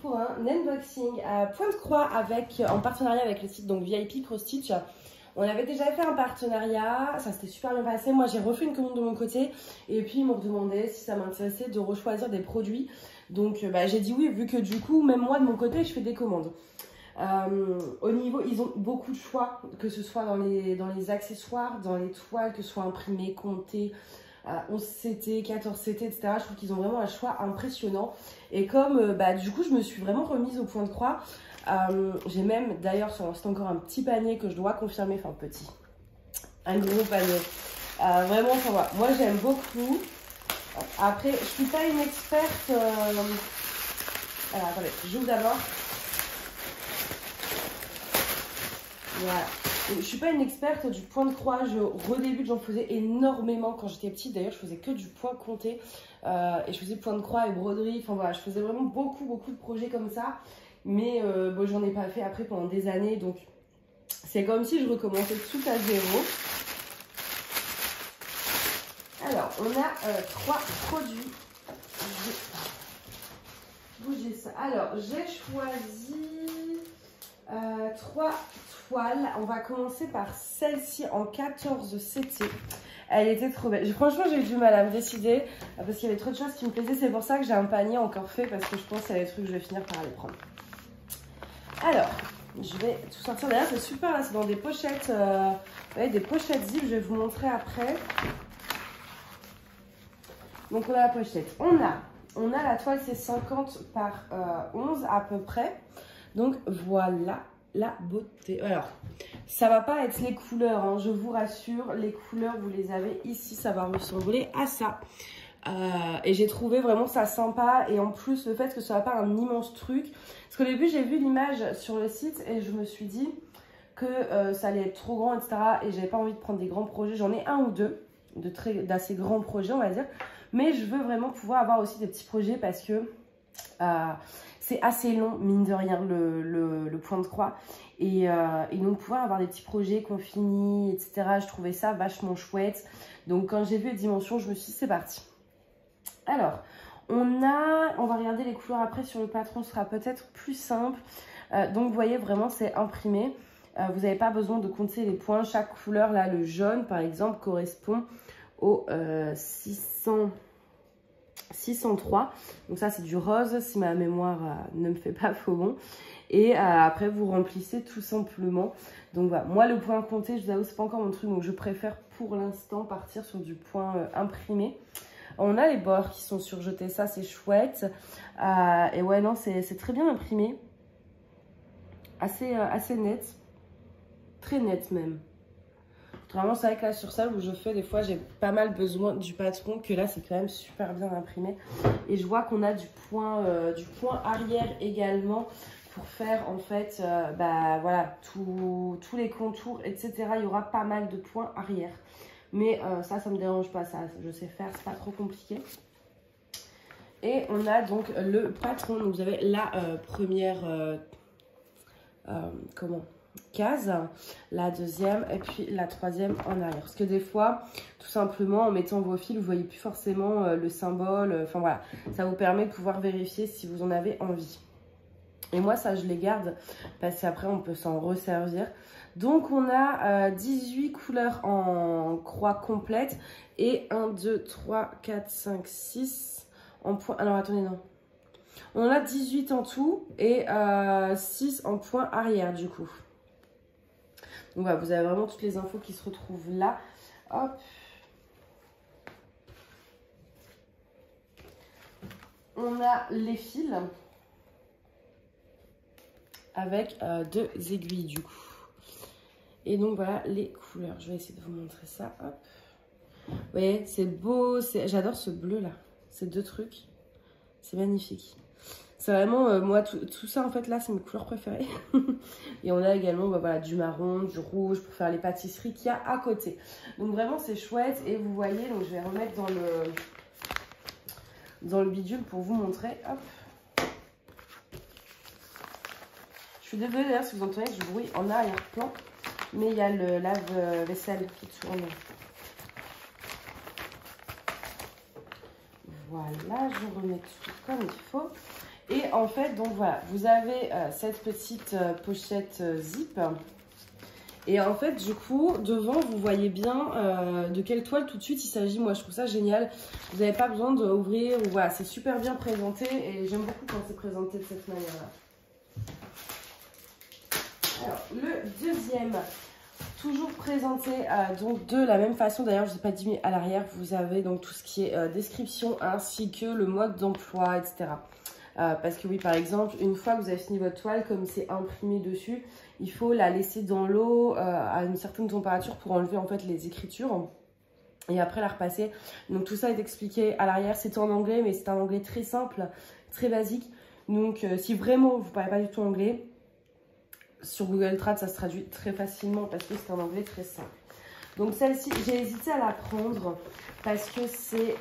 pour un unboxing à Pointe-Croix en partenariat avec le site donc VIP Pro Stitch. On avait déjà fait un partenariat, ça s'était super bien passé. Moi j'ai refait une commande de mon côté et puis ils m'ont demandé si ça m'intéressait de rechoisir des produits. Donc j'ai dit oui, vu que du coup même moi de mon côté je fais des commandes. Au niveau, ils ont beaucoup de choix, que ce soit dans les accessoires, dans les toiles, que ce soit imprimé, compté, 11CT, 14CT, etc. Je trouve qu'ils ont vraiment un choix impressionnant. Et comme du coup je me suis vraiment remise au Pointe-Croix, j'ai même d'ailleurs c'est encore un petit panier que je dois confirmer, enfin petit, un gros panier. Vraiment, enfin, voilà. Moi j'aime beaucoup. Après, je suis pas une experte. Alors attendez, j'ouvre d'abord. Voilà. Je suis pas une experte du point de croix. Je redébute, j'en faisais énormément quand j'étais petite. D'ailleurs, je faisais que du point compté. Et je faisais point de croix et broderie. Enfin voilà, je faisais vraiment beaucoup de projets comme ça. Mais j'en ai pas fait après pendant des années. Donc c'est comme si je recommençais tout à zéro. Alors, on a 3 produits. Bougez ça. Alors, j'ai choisi 3 toiles. On va commencer par celle-ci en 14CT. Elle était trop belle. Franchement, j'ai eu du mal à me décider parce qu'il y avait trop de choses qui me plaisaient. C'est pour ça que j'ai un panier encore fait parce que je pense qu'il y a des trucs que je vais finir par aller prendre. Alors, je vais tout sortir derrière. C'est super là, c'est dans des pochettes, des pochettes zip. Je vais vous montrer après. Donc, on a la pochette. On a la toile, c'est 50 par 11 à peu près. Donc, voilà la beauté. Alors, ça va pas être les couleurs, hein, je vous rassure. Les couleurs, vous les avez ici. Ça va ressembler à ça. Et j'ai trouvé vraiment ça sympa. Et en plus, le fait que ce soit pas un immense truc. Parce qu'au début, j'ai vu l'image sur le site et je me suis dit que ça allait être trop grand, etc. Et j'avais pas envie de prendre des grands projets. J'en ai un ou deux d'assez grands projets, on va dire. Mais je veux vraiment pouvoir avoir aussi des petits projets parce que c'est assez long, mine de rien, le point de croix. Et donc pouvoir avoir des petits projets qu'on finit, etc. Je trouvais ça vachement chouette. Donc quand j'ai vu les dimensions, je me suis dit c'est parti. Alors, on va regarder les couleurs après sur le patron, ce sera peut-être plus simple. Donc vous voyez vraiment c'est imprimé. Vous n'avez pas besoin de compter les points. Chaque couleur, là le jaune par exemple, correspond au 603. Donc ça c'est du rose si ma mémoire ne me fait pas faux bon. Et après vous remplissez tout simplement. Donc voilà, moi le point compté, je vous avoue c'est pas encore mon truc, donc je préfère pour l'instant partir sur du point imprimé. On a les bords qui sont surjetés, ça c'est chouette. Et ouais non c'est très bien imprimé. Assez net. Très net même. Vraiment, c'est vrai que là, sur ça où je fais, des fois, j'ai pas mal besoin du patron, que là, c'est quand même super bien imprimé. Et je vois qu'on a du point arrière également pour faire, en fait, voilà, tous les contours, etc. Il y aura pas mal de points arrière. Mais ça me dérange pas, ça, je sais faire, c'est pas trop compliqué. Et on a donc le patron. Donc, vous avez la première... case, la deuxième et puis la troisième en arrière. Parce que des fois, tout simplement, en mettant vos fils, vous voyez plus forcément le symbole. Enfin voilà, ça vous permet de pouvoir vérifier si vous en avez envie. Et moi, ça, je les garde parce qu'après, on peut s'en resservir. Donc, on a 18 couleurs en croix complète et 1, 2, 3, 4, 5, 6 en point. Alors, attendez, non. On en a 18 en tout et 6 en point arrière du coup. Donc voilà, vous avez vraiment toutes les infos qui se retrouvent là. Hop. On a les fils avec 2 aiguilles du coup. Et donc voilà les couleurs. Je vais essayer de vous montrer ça. Hop. Vous voyez, c'est beau. J'adore ce bleu là. Ces 2 trucs. C'est magnifique. C'est vraiment, moi, tout ça, en fait, là, c'est mes couleurs préférées. Et on a également, voilà, du marron, du rouge pour faire les pâtisseries qu'il y a à côté. Donc, vraiment, c'est chouette. Et vous voyez, donc, je vais remettre dans le bidule pour vous montrer. Hop. Je suis désolée, d'ailleurs, si vous entendez du bruit en arrière-plan. Mais il y a le lave-vaisselle qui tourne. Voilà, je remets tout comme il faut. Et en fait, donc voilà, vous avez cette petite pochette zip. Et en fait, du coup, devant, vous voyez bien de quelle toile tout de suite il s'agit. Moi, je trouve ça génial. Vous n'avez pas besoin d'ouvrir. Voilà, c'est super bien présenté et j'aime beaucoup quand c'est présenté de cette manière-là. Alors, le deuxième, toujours présenté donc de la même façon. D'ailleurs, je ne vous ai pas dit, mais à l'arrière, vous avez donc tout ce qui est description ainsi que le mode d'emploi, etc. Parce que oui, par exemple, une fois que vous avez fini votre toile, comme c'est imprimé dessus, il faut la laisser dans l'eau à une certaine température pour enlever en fait les écritures et après la repasser. Donc tout ça est expliqué à l'arrière. C'est en anglais, mais c'est un anglais très simple, très basique. Donc si vraiment vous ne parlez pas du tout anglais, sur Google Trad, ça se traduit très facilement parce que c'est un anglais très simple. Donc celle-ci, j'ai hésité à la prendre parce que c'est...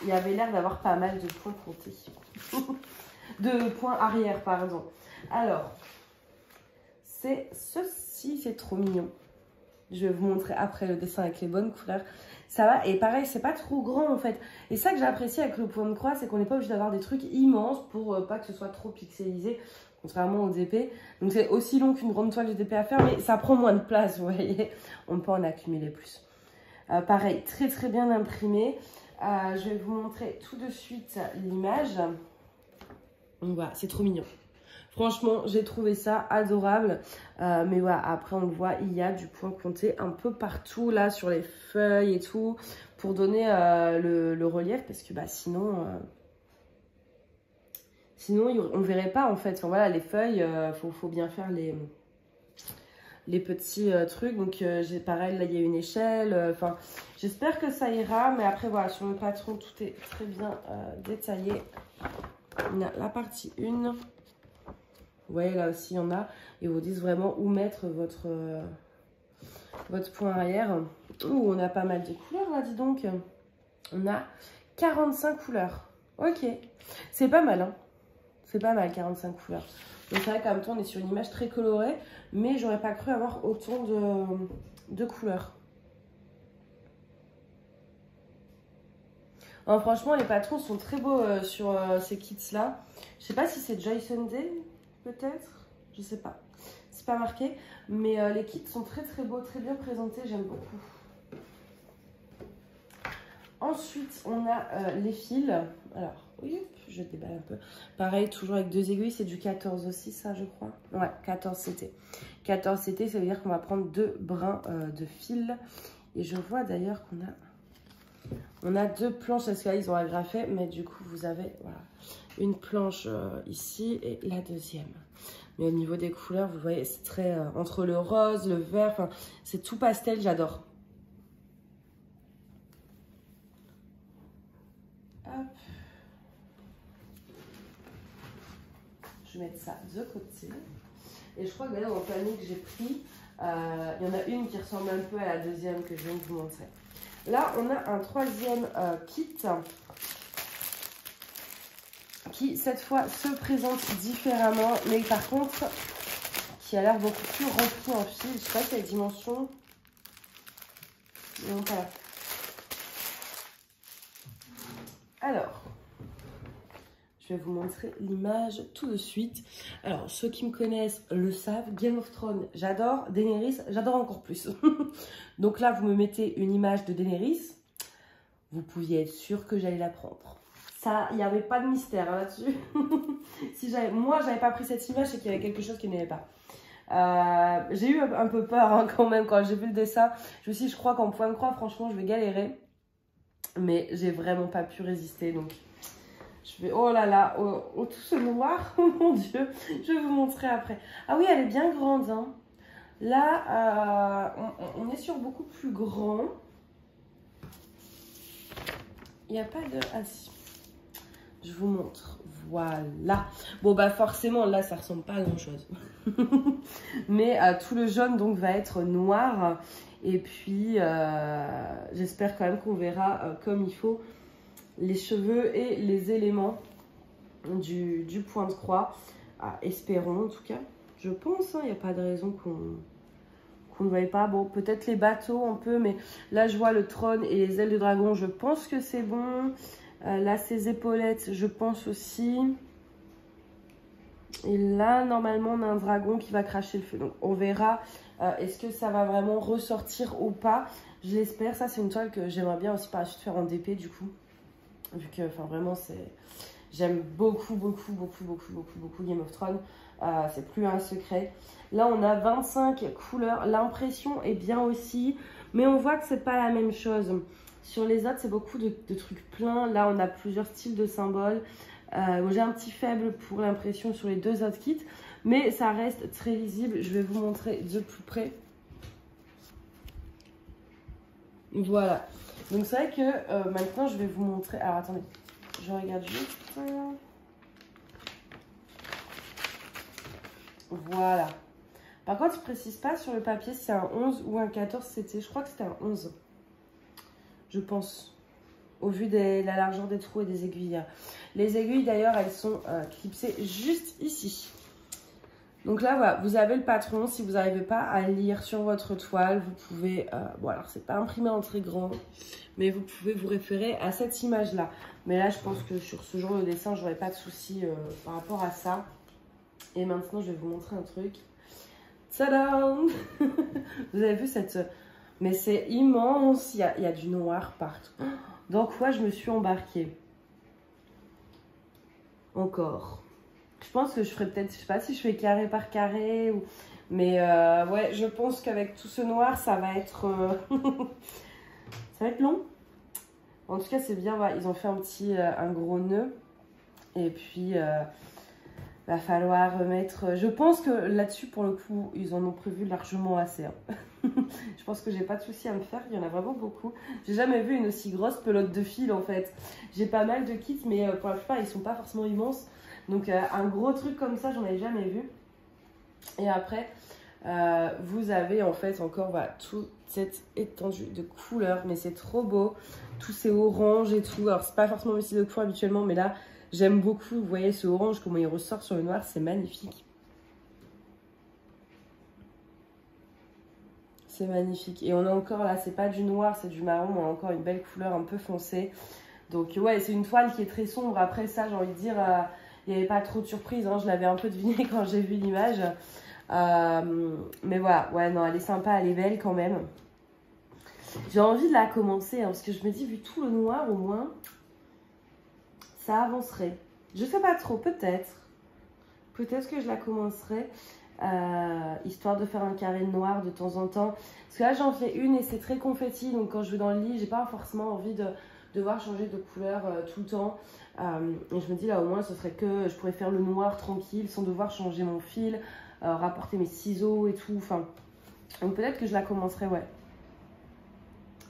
il y avait l'air d'avoir pas mal de points comptés. De points arrière, pardon. Alors, c'est ceci, c'est trop mignon. Je vais vous montrer après le dessin avec les bonnes couleurs. Ça va, et pareil, c'est pas trop grand en fait. Et ça que j'ai apprécié avec le point de croix, c'est qu'on n'est pas obligé d'avoir des trucs immenses pour pas que ce soit trop pixelisé, contrairement au DP. Donc c'est aussi long qu'une grande toile de DP à faire, mais ça prend moins de place, vous voyez. On peut en accumuler plus. Pareil, très très bien imprimé. Je vais vous montrer tout de suite l'image. Donc voilà, c'est trop mignon. Franchement, j'ai trouvé ça adorable. Mais voilà, après on le voit, il y a du point compté un peu partout là sur les feuilles et tout pour donner le relief parce que bah, sinon on ne verrait pas en fait. Enfin, voilà, les feuilles, faut bien faire les petits trucs. Donc j'ai pareil, là il y a une échelle. Enfin, j'espère que ça ira. Mais après voilà, sur le patron, tout est très bien détaillé. On a la partie 1. Vous voyez, là aussi, il y en a. Ils vous disent vraiment où mettre votre point arrière. Ouh, on a pas mal de couleurs, là, dis donc. On a 45 couleurs. Ok. C'est pas mal, hein. C'est pas mal, 45 couleurs. Donc, c'est vrai qu'en même temps, on est sur une image très colorée. Mais j'aurais pas cru avoir autant de couleurs. Alors, franchement, les patrons sont très beaux sur ces kits-là. Je sais pas si c'est Joy Sunday. Peut-être, je sais pas, c'est pas marqué, mais les kits sont très très beaux, très bien présentés, j'aime beaucoup. Ensuite, on a les fils. Alors, oui, je déballe un peu. Pareil, toujours avec 2 aiguilles, c'est du 14 aussi, ça, je crois. Ouais, 14 CT. 14 CT, ça veut dire qu'on va prendre 2 brins de fil. Et je vois d'ailleurs qu'on a 2 planches, parce que là, ils ont agrafé, mais du coup, vous avez, voilà, une planche ici et la deuxième. Mais au niveau des couleurs, vous voyez, c'est très entre le rose, le vert, enfin, c'est tout pastel, j'adore. Hop. Je vais mettre ça de côté. Et je crois que d'ailleurs, dans le panier que j'ai pris, il y en a une qui ressemble un peu à la deuxième que je viens de vous montrer. Là, on a un troisième kit qui, cette fois, se présente différemment, mais par contre, qui a l'air beaucoup plus rempli en fil. Je sais pas quelle dimension. Non, pas là. Alors, je vais vous montrer l'image tout de suite. Alors, ceux qui me connaissent le savent, Game of Thrones, j'adore. Daenerys, j'adore encore plus. Donc là, vous me mettez une image de Daenerys. Vous pouviez être sûr que j'allais la prendre. Ça, il n'y avait pas de mystère là-dessus. Si moi, j'avais pas pris cette image, c'est qu'il y avait quelque chose qui n'allait pas. J'ai eu un peu peur hein, quand même quand j'ai vu le dessin. Je me suis dit, je crois qu'en point de croix, franchement, je vais galérer. Mais j'ai vraiment pas pu résister. Donc, je vais... Oh là là, tout ce noir. Oh mon Dieu, je vais vous montrer après. Ah oui, elle est bien grande. Hein. Là, on est sur beaucoup plus grand. Il n'y a pas de... Ah si. Je vous montre. Voilà. Bon, bah forcément, là, ça ressemble pas à grand-chose. Mais tout le jaune, donc, va être noir. Et puis, j'espère quand même qu'on verra comme il faut les cheveux et les éléments du point de croix. Espérons, en tout cas. Je pense, il n'y a pas de raison qu'on ne voyait pas. Bon, peut-être les bateaux un peu, mais là, je vois le trône et les ailes de dragon. Je pense que c'est bon. Là, ces épaulettes, je pense aussi. Et là, normalement, on a un dragon qui va cracher le feu. Donc, on verra est-ce que ça va vraiment ressortir ou pas. Je l'espère. Ça, c'est une toile que j'aimerais bien aussi par la suite faire en DP, du coup. Vu que, enfin, vraiment, c'est... J'aime beaucoup Game of Thrones. C'est plus un secret. Là, on a 25 couleurs. L'impression est bien aussi. Mais on voit que c'est pas la même chose. Sur les autres, c'est beaucoup de trucs pleins. Là, on a plusieurs styles de symboles. J'ai un petit faible pour l'impression sur les deux autres kits. Mais ça reste très lisible. Je vais vous montrer de plus près. Voilà. Donc, c'est vrai que maintenant, je vais vous montrer... Alors, attendez. Je regarde juste... Voilà. Par contre, je ne précise pas sur le papier si c'est un 11 ou un 14. Je crois que c'était un 11. Je pense. Au vu de la largeur des trous et des aiguilles. Les aiguilles, d'ailleurs, elles sont clipsées juste ici. Donc là, voilà, vous avez le patron. Si vous n'arrivez pas à lire sur votre toile, vous pouvez... bon, alors, c'est pas imprimé en très grand, mais vous pouvez vous référer à cette image-là. Mais là, je pense que sur ce genre de dessin, j'aurais pas de souci par rapport à ça. Et maintenant, je vais vous montrer un truc. Tadam! Vous avez vu cette... Mais c'est immense. Il y a du noir partout. Dans quoi je me suis embarquée? Encore. Je pense que je ferai peut-être... Je sais pas si je fais carré par carré ou... Mais ouais, je pense qu'avec tout ce noir, ça va être... ça va être long. En tout cas, c'est bien. Voilà, ils ont fait un gros nœud. Et puis... va falloir mettre... Je pense que là-dessus, pour le coup, ils en ont prévu largement assez. Hein. Je pense que j'ai pas de souci à me faire. Il y en a vraiment beaucoup. J'ai jamais vu une aussi grosse pelote de fil, en fait. J'ai pas mal de kits, mais pour la plupart, ils sont pas forcément immenses. Donc, un gros truc comme ça, j'en ai jamais vu. Et après, vous avez, en fait, encore voilà, toute cette étendue de couleurs. Mais c'est trop beau. Tous ces oranges et tout. Alors, c'est pas forcément le style de couleur habituellement, mais là... J'aime beaucoup, vous voyez ce orange, comment il ressort sur le noir, c'est magnifique. C'est magnifique. Et on a encore là, c'est pas du noir, c'est du marron, on a encore une belle couleur un peu foncée. Donc ouais, c'est une toile qui est très sombre. Après ça, j'ai envie de dire, il n'y avait pas trop de surprise, hein, je l'avais un peu deviné quand j'ai vu l'image. Mais voilà, ouais, non, elle est sympa, elle est belle quand même. J'ai envie de la commencer, hein, parce que je me dis, vu tout le noir au moins... ça avancerait. Je sais pas trop, peut-être. Peut-être que je la commencerai, histoire de faire un carré noir de temps en temps. Parce que là, j'en fais une et c'est très confetti. Donc, quand je vais dans le lit, j'ai pas forcément envie de devoir changer de couleur tout le temps. Et je me dis, là, au moins, ce serait que je pourrais faire le noir tranquille, sans devoir changer mon fil, rapporter mes ciseaux et tout. Enfin, donc peut-être que je la commencerai, ouais.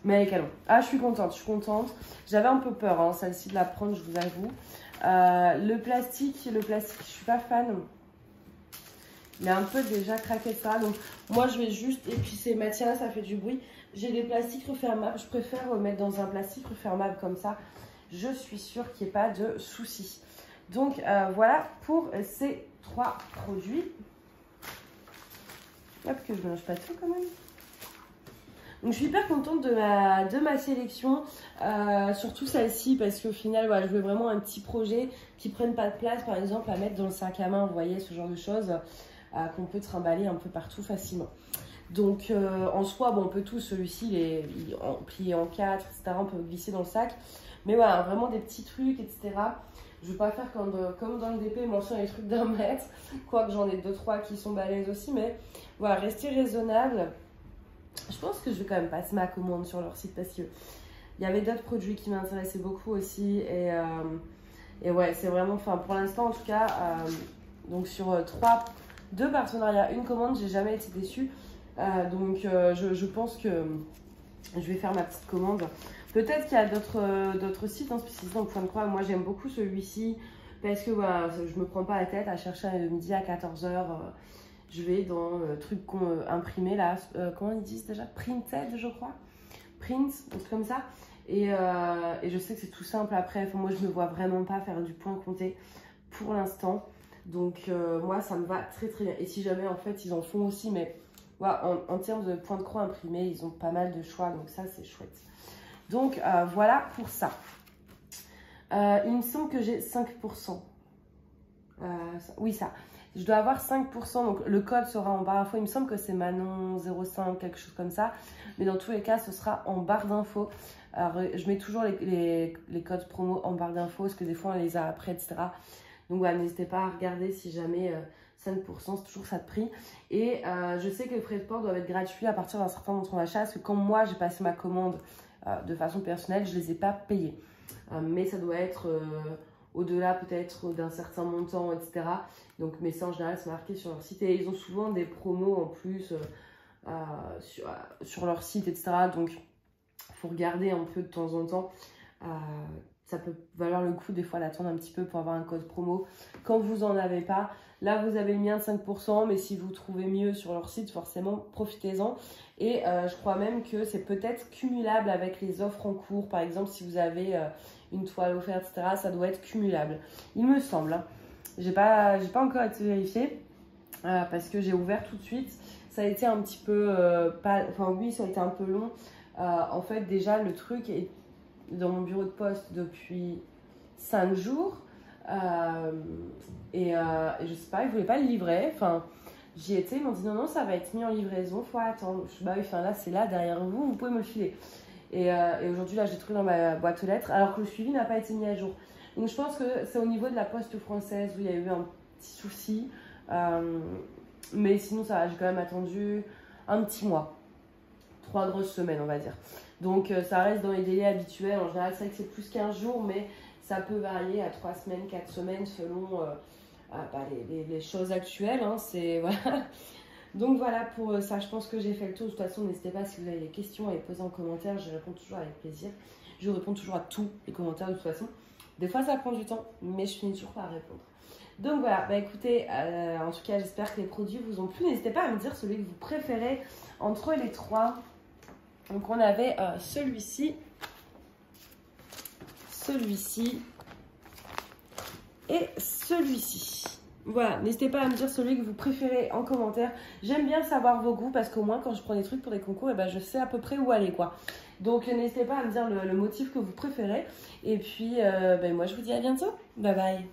Mais elle est canon. Ah, je suis contente, je suis contente. J'avais un peu peur, hein, celle-ci, de la prendre, je vous avoue. Le plastique, je suis pas fan. Il a un peu déjà craqué de ça. Donc, moi, je vais juste épicer. Matière, ça fait du bruit. J'ai des plastiques refermables. Je préfère mettre dans un plastique refermable comme ça. Je suis sûre qu'il n'y ait pas de soucis. Donc, voilà pour ces 3 produits. Hop, que je ne mélange pas tout quand même. Donc je suis hyper contente de ma sélection, surtout celle-ci, parce qu'au final, voilà, je veux vraiment un petit projet qui prenne pas de place, par exemple, à mettre dans le sac à main, vous voyez, ce genre de choses qu'on peut trimballer un peu partout facilement. Donc en soi, bon, on peut tout, celui-ci, il est plié en 4, etc., on peut glisser dans le sac. Mais voilà, vraiment des petits trucs, etc. Je ne veux pas faire comme dans le DP, mentionner les trucs d'un mètre, quoique j'en ai 2-3 qui sont balèzes aussi, mais voilà, rester raisonnable. Je pense que je vais quand même passer ma commande sur leur site parce qu'il y avait d'autres produits qui m'intéressaient beaucoup aussi. Et ouais, c'est vraiment, enfin pour l'instant en tout cas, donc sur 2 partenariats, 1 commande, j'ai jamais été déçue. Donc je pense que je vais faire ma petite commande. Peut-être qu'il y a d'autres sites spécialisés en point de croix. Moi j'aime beaucoup celui-ci parce que voilà, je me prends pas la tête à chercher le midi à 14 h. Je vais dans le truc imprimé là, comment ils disent déjà? Printed, je crois. Print, un truc comme ça. Et je sais que c'est tout simple après. Enfin, moi, je ne me vois vraiment pas faire du point compté pour l'instant. Donc, moi, ça me va très très bien. Et si jamais, en fait, ils en font aussi, mais voilà, en termes de point de croix imprimé, ils ont pas mal de choix. Donc, ça, c'est chouette. Donc, voilà pour ça. Il me semble que j'ai 5%. Oui, ça. Je dois avoir 5%, donc le code sera en barre d'infos. Il me semble que c'est Manon05, quelque chose comme ça. Mais dans tous les cas, ce sera en barre d'infos. Alors, je mets toujours les codes promo en barre d'infos, parce que des fois, on les a après, etc. Donc, voilà, n'hésitez pas à regarder si jamais 5%, c'est toujours ça de prix. Et je sais que les frais de port doivent être gratuits à partir d'un certain montant d'achat, parce que quand moi, j'ai passé ma commande de façon personnelle, je ne les ai pas payés. Mais ça doit être au-delà peut-être d'un certain montant, etc. Donc, mais ça en général c'est marqué sur leur site et ils ont souvent des promos en plus sur leur site, etc. Donc il faut regarder un peu de temps en temps. Ça peut valoir le coup des fois d'attendre un petit peu pour avoir un code promo quand vous n'en avez pas. Là vous avez le mien de 5%, mais si vous trouvez mieux sur leur site, forcément profitez-en. Et je crois même que c'est peut-être cumulable avec les offres en cours. Par exemple, si vous avez une toile offerte, etc., ça doit être cumulable. Il me semble. Hein. J'ai pas encore été vérifié parce que j'ai ouvert tout de suite. Ça a été un petit peu oui, ça a été un peu long. En fait, déjà, le truc est dans mon bureau de poste depuis 5 jours. Et je sais pas, ils voulaient pas le livrer. Enfin, j'y étais, ils m'ont dit non, ça va être mis en livraison, faut attendre. Je suis bah oui, là, c'est là derrière vous, vous pouvez me le filer. Et aujourd'hui, là, j'ai trouvé dans ma boîte aux lettres, alors que le suivi n'a pas été mis à jour. Donc, je pense que c'est au niveau de la poste française où il y a eu un petit souci. Mais sinon, ça va, j'ai quand même attendu un petit mois. 3 grosses semaines, on va dire. Donc, ça reste dans les délais habituels. En général, c'est vrai que c'est plus 15 jours, mais ça peut varier à 3 semaines, 4 semaines selon les choses actuelles. Hein, voilà. Donc voilà pour ça, je pense que j'ai fait le tour. De toute façon, n'hésitez pas si vous avez des questions à les poser en commentaire, je réponds toujours avec plaisir. Je réponds toujours à tous les commentaires de toute façon. Des fois ça prend du temps, mais je finis toujours par répondre. Donc voilà, bah écoutez, en tout cas j'espère que les produits vous ont plu. N'hésitez pas à me dire celui que vous préférez entre les trois. Donc on avait celui-ci et celui-ci. Voilà, n'hésitez pas à me dire celui que vous préférez en commentaire. J'aime bien savoir vos goûts parce qu'au moins quand je prends des trucs pour des concours, je sais à peu près où aller quoi. Donc n'hésitez pas à me dire le motif que vous préférez. Et puis moi je vous dis à bientôt. Bye bye.